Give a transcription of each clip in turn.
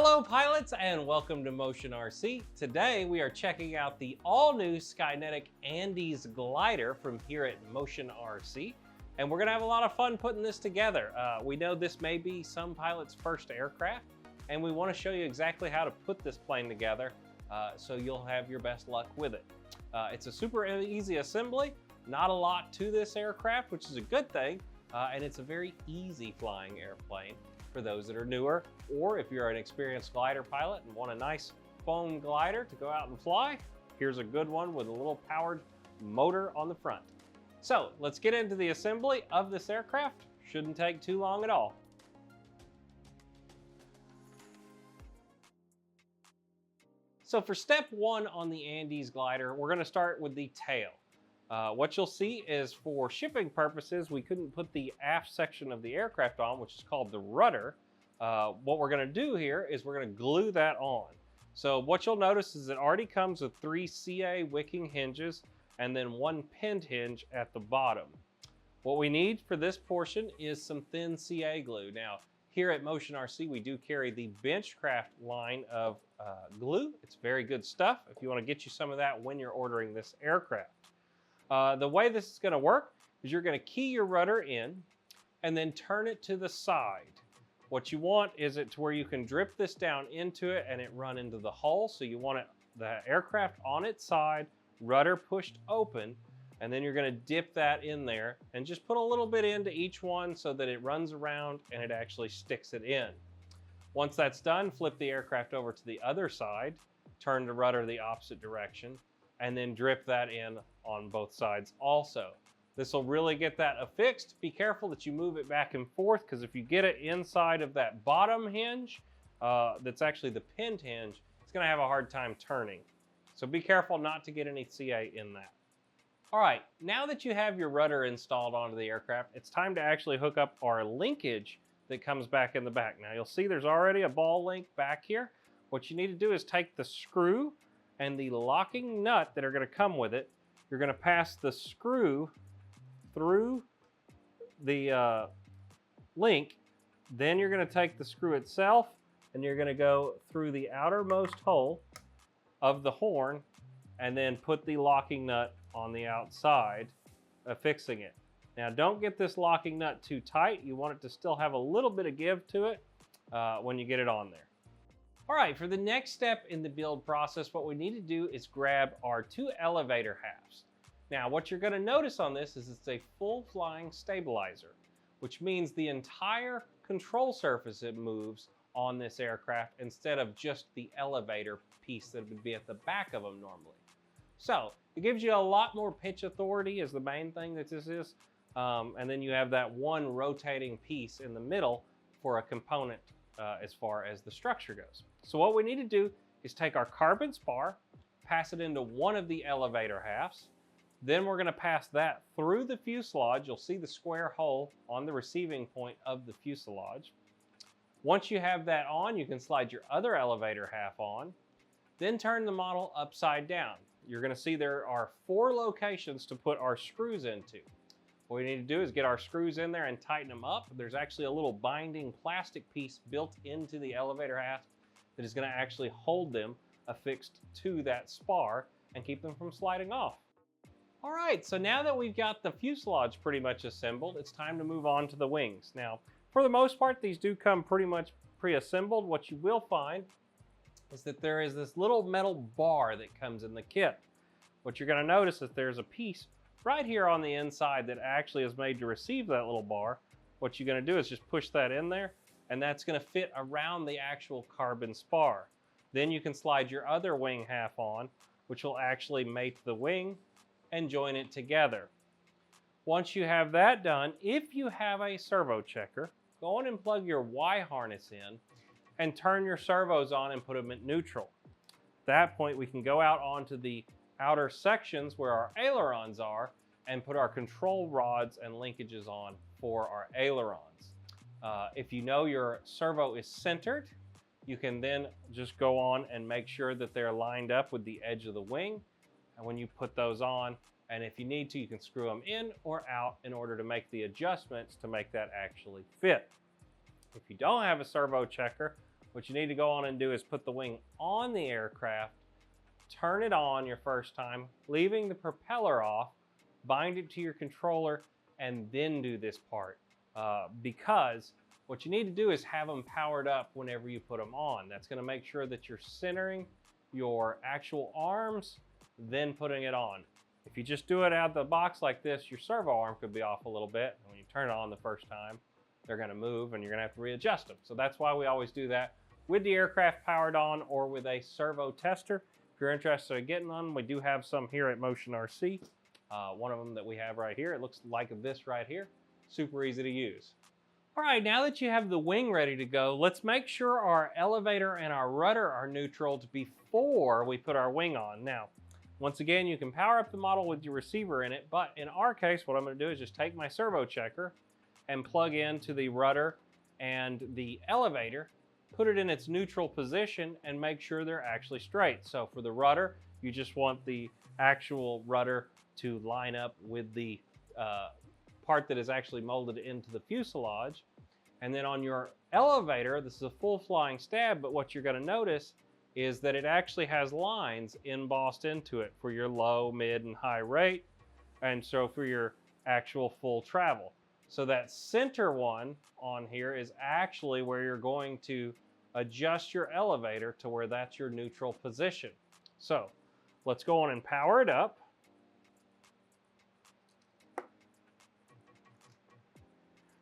Hello pilots and welcome to Motion RC. Today we are checking out the all-new Skynetic Andes glider from here at Motion RC. And we're gonna have a lot of fun putting this together. We know this may be some pilot's first aircraft, and we wanna show you exactly how to put this plane together so you'll have your best luck with it. It's a super easy assembly, not a lot to this aircraft, which is a good thing, and it's a very easy flying airplane for those that are newer, or if you're an experienced glider pilot and want a nice foam glider to go out and fly, here's a good one with a little powered motor on the front. So let's get into the assembly of this aircraft. Shouldn't take too long at all. So for step one on the Andes glider, we're gonna start with the tail. What you'll see is for shipping purposes, we couldn't put the aft section of the aircraft on, which is called the rudder. What we're gonna do here is we're gonna glue that on. So what you'll notice is it already comes with 3 CA wicking hinges and then 1 pinned hinge at the bottom. What we need for this portion is some thin CA glue. Now, here at Motion RC, we do carry the Benchcraft line of glue. It's very good stuff if you wanna get you some of that when you're ordering this aircraft. The way this is going to work is you're going to key your rudder in and then turn it to the side. What you want is it to where you can drip this down into it and it run into the hull. So you want the aircraft on its side, rudder pushed open, and then you're going to dip that in there and just put a little bit into each one so that it runs around and it actually sticks it in. Once that's done, flip the aircraft over to the other side, turn the rudder the opposite direction, and then drip that in on both sides also. This will really get that affixed. Be careful that you move it back and forth, because if you get it inside of that bottom hinge, that's actually the pinned hinge, it's gonna have a hard time turning. So be careful not to get any CA in that. All right, now that you have your rudder installed onto the aircraft, it's time to actually hook up our linkage that comes back in the back. Now you'll see there's already a ball link back here. What you need to do is take the screw and the locking nut that are going to come with it. You're going to pass the screw through the link. Then you're going to take the screw itself and you're going to go through the outermost hole of the horn and then put the locking nut on the outside, affixing it. Now don't get this locking nut too tight. You want it to still have a little bit of give to it when you get it on there. All right, for the next step in the build process, what we need to do is grab our 2 elevator halves. Now, what you're going to notice on this is it's a full flying stabilizer, which means the entire control surface it moves on this aircraft instead of just the elevator piece that would be at the back of them normally. So it gives you a lot more pitch authority is the main thing that this is. And then you have that one rotating piece in the middle for a component as far as the structure goes. So what we need to do is take our carbon spar, pass it into one of the elevator halves. Then we're going to pass that through the fuselage. You'll see the square hole on the receiving point of the fuselage. Once you have that on, you can slide your other elevator half on, then turn the model upside down. You're going to see there are 4 locations to put our screws into. What we need to do is get our screws in there and tighten them up. There's actually a little binding plastic piece built into the elevator half that is going to actually hold them affixed to that spar and keep them from sliding off. All right, so now that we've got the fuselage pretty much assembled, it's time to move on to the wings. Now, for the most part, these do come pretty much pre-assembled. What you will find is that there is this little metal bar that comes in the kit. What you're going to notice is there's a piece right here on the inside that actually is made to receive that little bar. What you're going to do is just push that in there, and that's going to fit around the actual carbon spar. Then you can slide your other wing half on, which will actually mate the wing and join it together. Once you have that done, if you have a servo checker, go on and plug your Y harness in and turn your servos on and put them at neutral. At that point, we can go out onto the outer sections where our ailerons are and put our control rods and linkages on for our ailerons. If you know your servo is centered, you can then just go on and make sure that they're lined up with the edge of the wing. And when you put those on, and if you need to, you can screw them in or out in order to make the adjustments to make that actually fit. If you don't have a servo checker, what you need to go on and do is put the wing on the aircraft, turn it on your first time, leaving the propeller off, bind it to your controller, and then do this part. Because what you need to do is have them powered up whenever you put them on. That's going to make sure that you're centering your actual arms, then putting it on. If you just do it out of the box like this, your servo arm could be off a little bit. When you turn it on the first time, they're going to move and you're going to have to readjust them. So that's why we always do that with the aircraft powered on or with a servo tester. If you're interested in getting one, we do have some here at Motion RC. One of them that we have right here, it looks like this right here. Super easy to use. All right, now that you have the wing ready to go, let's make sure our elevator and our rudder are neutraled before we put our wing on. Now, once again, you can power up the model with your receiver in it, but in our case, what I'm going to do is just take my servo checker and plug into the rudder and the elevator, put it in its neutral position, and make sure they're actually straight. So for the rudder, you just want the actual rudder to line up with the part that is actually molded into the fuselage. And then on your elevator, this is a full flying stab, but what you're going to notice is that it actually has lines embossed into it for your low, mid, and high rate, and so for your actual full travel. So that center one on here is actually where you're going to adjust your elevator to where that's your neutral position. So let's go on and power it up.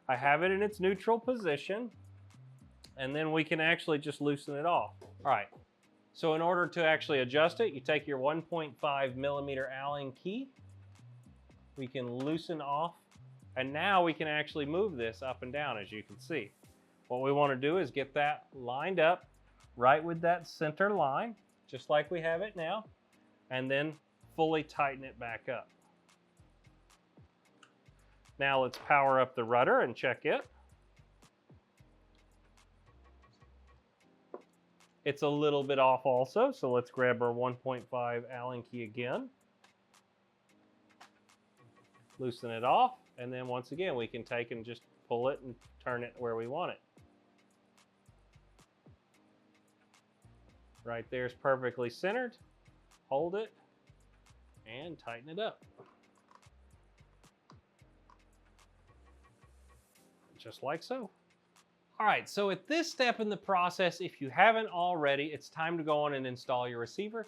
I have it in its neutral position, and then we can actually just loosen it off. All right, so in order to actually adjust it, you take your 1.5 millimeter Allen key, we can loosen off, and now we can actually move this up and down, as you can see. What we want to do is get that lined up right with that center line, just like we have it now, and then fully tighten it back up. Now let's power up the rudder and check it. It's a little bit off also, so let's grab our 1.5 Allen key again. Loosen it off, and then once again, we can take and just pull it and turn it where we want it. Right there is perfectly centered. Hold it and tighten it up. Just like so. All right, so at this step in the process, if you haven't already, it's time to go on and install your receiver.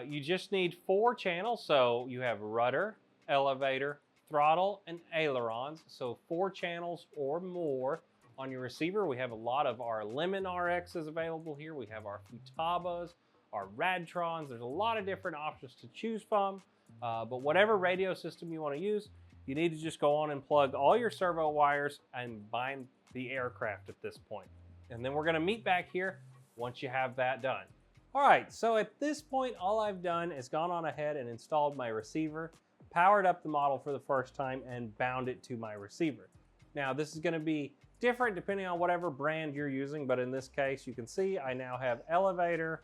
You just need 4 channels. So you have rudder, elevator, throttle, and ailerons. So 4 channels or more on your receiver. We have a lot of our Lemon RXs available here. We have our Futabas, our Radtrons. There's a lot of different options to choose from. But whatever radio system you want to use, you need to just go on and plug all your servo wires and bind the aircraft at this point. And then we're going to meet back here once you have that done. All right, so at this point, all I've done is gone on ahead and installed my receiver, powered up the model for the first time, and bound it to my receiver. Now, this is going to be different depending on whatever brand you're using, but in this case, you can see I now have elevator,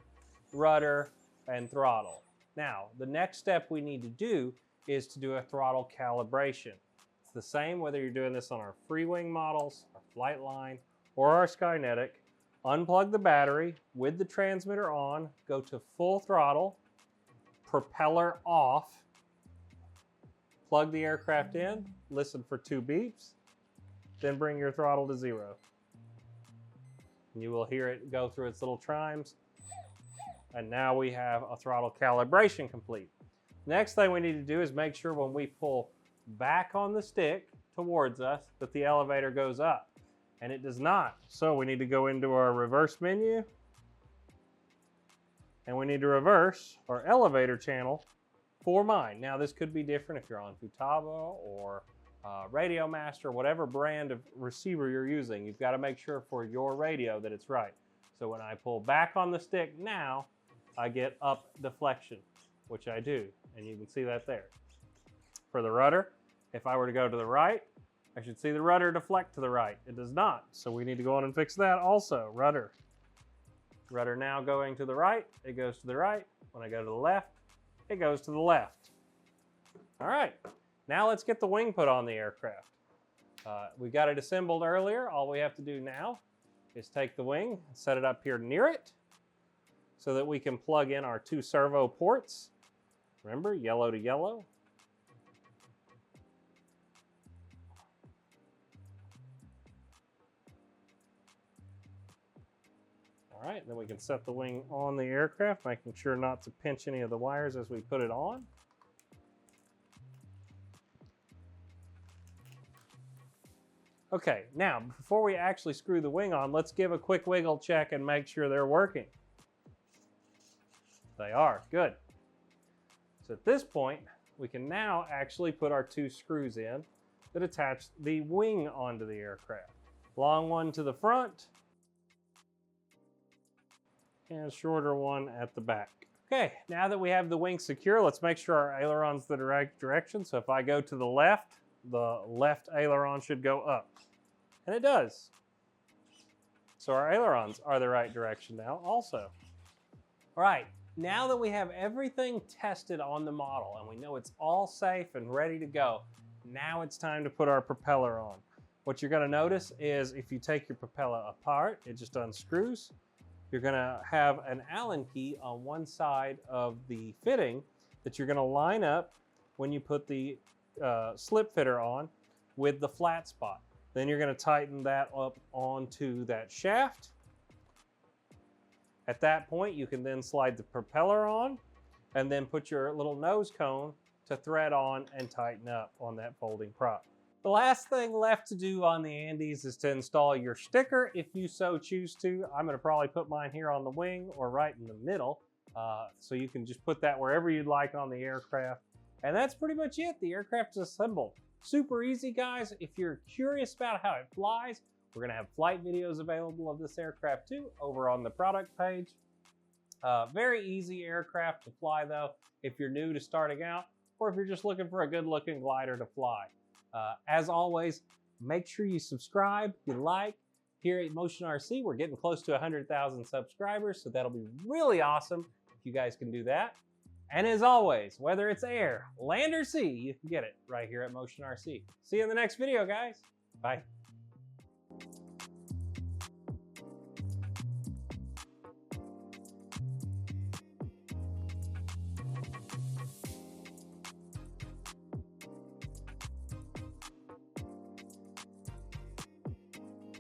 rudder, and throttle. Now, the next step we need to do is to do a throttle calibration. It's the same whether you're doing this on our free wing models, our flight line, or our Skynetic. Unplug the battery with the transmitter on, go to full throttle, propeller off, plug the aircraft in, listen for 2 beeps, then bring your throttle to 0. And you will hear it go through its little chimes. And now we have a throttle calibration complete. Next thing we need to do is make sure when we pull back on the stick towards us that the elevator goes up, and it does not. So we need to go into our reverse menu, and we need to reverse our elevator channel for mine. Now this could be different if you're on Futaba or Radio Master, whatever brand of receiver you're using. You've got to make sure for your radio that it's right. So when I pull back on the stick now, I get up deflection, which I do, and you can see that there. For the rudder, if I were to go to the right, I should see the rudder deflect to the right. It does not, so we need to go on and fix that also. Rudder now going to the right, it goes to the right. When I go to the left, it goes to the left. All right, now let's get the wing put on the aircraft. We got it assembled earlier. All we have to do now is take the wing, set it up here near it so that we can plug in our 2 servo ports. Remember, yellow to yellow. All right, then we can set the wing on the aircraft, making sure not to pinch any of the wires as we put it on. Okay, now before we actually screw the wing on, let's give a quick wiggle check and make sure they're working. They are, good. So at this point, we can now actually put our 2 screws in that attach the wing onto the aircraft. Long one to the front and a shorter one at the back. Okay, now that we have the wing secure, let's make sure our aileron's the right direction. So if I go to the left aileron should go up. And it does. So our ailerons are the right direction now also. All right, now that we have everything tested on the model and we know it's all safe and ready to go, now it's time to put our propeller on. What you're gonna notice is if you take your propeller apart, it just unscrews. You're gonna have an Allen key on one side of the fitting that you're gonna line up when you put the slip fitter on with the flat spot. Then you're gonna tighten that up onto that shaft. At that point, you can then slide the propeller on and then put your little nose cone to thread on and tighten up on that folding prop. The last thing left to do on the Andes is to install your sticker if you so choose to. I'm gonna probably put mine here on the wing or right in the middle. So you can just put that wherever you'd like on the aircraft. And that's pretty much it. The aircraft is assembled. Super easy, guys. If you're curious about how it flies, we're gonna have flight videos available of this aircraft too over on the product page. Very easy aircraft to fly though, if you're new to starting out, or if you're just looking for a good looking glider to fly. As always, make sure you subscribe, you like. Here at Motion RC, we're getting close to 100,000 subscribers, so that'll be really awesome if you guys can do that. And as always, whether it's air, land, or sea, you can get it right here at Motion RC. See you in the next video, guys. Bye.